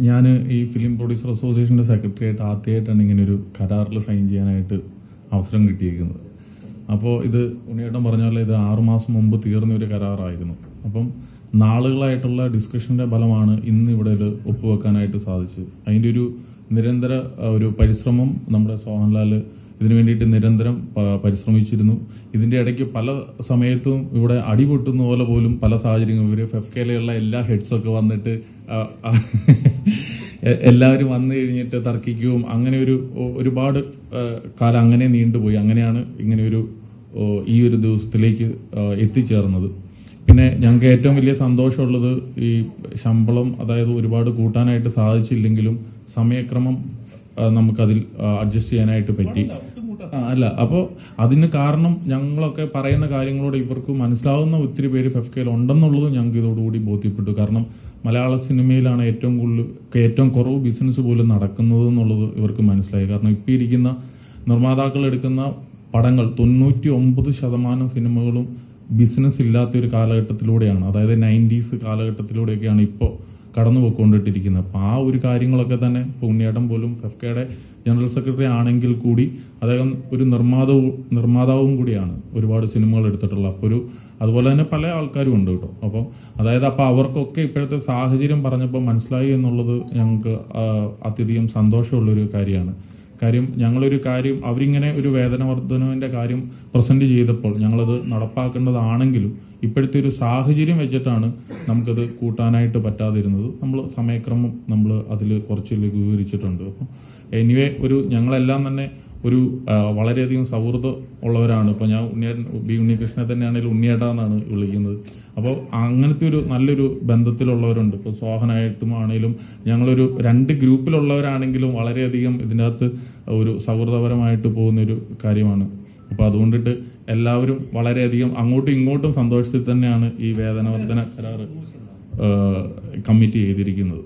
ഞാൻ ഈ film producer അസോസിയേഷൻ്റെ സെക്രട്ടറിയായിട്ട് ആദ്യമായിട്ടാണ് ഇങ്ങനെ ഒരു കരാറിൽ സൈൻ ചെയ്യാനായിട്ട് അവസരം കിട്ടിയിരിക്കുന്നത്. അപ്പോൾ ഇത് ഉണ്ണിയേട്ടൻ പറഞ്ഞ പോലെ ഇത് 6 മാസം മുമ്പ് തീർന്ന ഒരു കരാറായിരുന്നു. അപ്പം നാളുകളായിട്ടുള്ള ഡിസ്കഷന്റെ ഫലമാണ് ഇന്ന് ഇവിടെ ഇത് ഒപ്പുവെക്കാനായിട്ട് സാധിച്ചത്. അതിൻ്റെ ഒരു നിരന്തര ഒരു പരിശ്രമം നമ്മുടെ സോഹൻലാൽ ഇതിനു വേണ്ടിയിട്ട് നിരന്തരം പരിശ്രമിച്ചിരുന്നു. ഇതിന്റെ ഇടയ്ക്ക് പല സമയത്തും ഇവിടെ അടിപൊട്ടുന്ന പോലെ പോലും പല സാഹചര്യങ്ങളും ഇവര് ഫെഫ്കയിലുള്ള എല്ലാ ഹെഡ്സൊക്കെ വന്നിട്ട് എല്ലാവരും വന്നു കഴിഞ്ഞിട്ട് തർക്കിക്കുകയും അങ്ങനെ ഒരുപാട് കാലം അങ്ങനെ നീണ്ടുപോയി. അങ്ങനെയാണ് ഇങ്ങനെ ഈ ഒരു ദിവസത്തിലേക്ക് എത്തിച്ചേർന്നത്. പിന്നെ ഞങ്ങൾക്ക് ഏറ്റവും വലിയ സന്തോഷമുള്ളത് ഈ ശമ്പളം അതായത് ഒരുപാട് കൂട്ടാനായിട്ട് സാധിച്ചില്ലെങ്കിലും സമയക്രമം നമുക്കതിൽ അഡ്ജസ്റ്റ് ചെയ്യാനായിട്ട് പറ്റി. അപ്പോൾ അതിന് കാരണം ഞങ്ങളൊക്കെ പറയുന്ന കാര്യങ്ങളോട് ഇവർക്ക് മനസ്സിലാവുന്ന ഒത്തിരി പേര് ഫെഫ്കയിൽ ഉണ്ടെന്നുള്ളത് ഞങ്ങൾക്ക് ഇതോടുകൂടി ബോധ്യപ്പെട്ടു. കാരണം മലയാള സിനിമയിലാണ് ഏറ്റവും കുറവ് ബിസിനസ് പോലും നടക്കുന്നത് എന്നുള്ളത് ഇവർക്ക് മനസ്സിലായി. കാരണം ഇപ്പം ഇരിക്കുന്ന നിർമ്മാതാക്കൾ എടുക്കുന്ന പടങ്ങൾ 99% സിനിമകളും ബിസിനസ് ഇല്ലാത്ത ഒരു കാലഘട്ടത്തിലൂടെയാണ്, അതായത് 90s കാലഘട്ടത്തിലൂടെയൊക്കെയാണ് ഇപ്പോൾ കടന്നു പോയിക്കൊണ്ടിട്ടിരിക്കുന്നത്. അപ്പോൾ ആ ഒരു കാര്യങ്ങളൊക്കെ തന്നെ ഇപ്പോൾ ഉണ്ണിയേട്ടൻ പോലും ഫെഫ്കയുടെ ജനറൽ സെക്രട്ടറി ആണെങ്കിൽ കൂടി അദ്ദേഹം ഒരു നിർമ്മാതാവും കൂടിയാണ്, ഒരുപാട് സിനിമകൾ എടുത്തിട്ടുള്ള. അപ്പോൾ അതുപോലെ തന്നെ പല ആൾക്കാരും ഉണ്ട് കേട്ടോ. അപ്പോൾ അപ്പോൾ അവർക്കൊക്കെ ഇപ്പോഴത്തെ സാഹചര്യം പറഞ്ഞപ്പോൾ മനസ്സിലായി എന്നുള്ളത് ഞങ്ങൾക്ക് അത്യധികം സന്തോഷമുള്ളൊരു കാര്യമാണ്. ഞങ്ങളൊരു കാര്യം അവരിങ്ങനെ ഒരു വേതന വർധനവിന്റെ കാര്യം പ്രസന്റ് ചെയ്തപ്പോൾ ഞങ്ങളത് നടപ്പാക്കേണ്ടതാണെങ്കിലും ഇപ്പോഴത്തെ ഒരു സാഹചര്യം വെച്ചിട്ടാണ് നമുക്കത് കൂട്ടാനായിട്ട് പറ്റാതിരുന്നത്. നമ്മൾ സമയക്രമം നമ്മൾ അതിൽ കുറച്ച് ലഘൂകരിച്ചിട്ടുണ്ട്. അപ്പം എനിവേ ഞങ്ങളെല്ലാം തന്നെ വളരെയധികം സൗഹൃദം ഉള്ളവരാണ്. ഇപ്പോൾ ഞാൻ ഉണ്ണികൃഷ്ണനെ തന്നെയാണെങ്കിലും ഉണ്ണിയേട്ടാ എന്നാണ് വിളിക്കുന്നത്. അപ്പോൾ അങ്ങനത്തെ നല്ലൊരു ബന്ധത്തിലുള്ളവരുണ്ട്. ഇപ്പോൾ സോഹനായിട്ടും ആണെങ്കിലും ഞങ്ങളൊരു 2 ഗ്രൂപ്പിലുള്ളവരാണെങ്കിലും വളരെയധികം ഇതിനകത്ത് ഒരു സൗഹൃദപരമായിട്ട് പോകുന്നൊരു കാര്യമാണ്. അപ്പോൾ അതുകൊണ്ടിട്ട് എല്ലാവരും വളരെയധികം അങ്ങോട്ടും ഇങ്ങോട്ടും സന്തോഷത്തിൽ തന്നെയാണ് ഈ വേതനവർദ്ധന കരാർ കമ്മിറ്റ് ചെയ്തിരിക്കുന്നത്.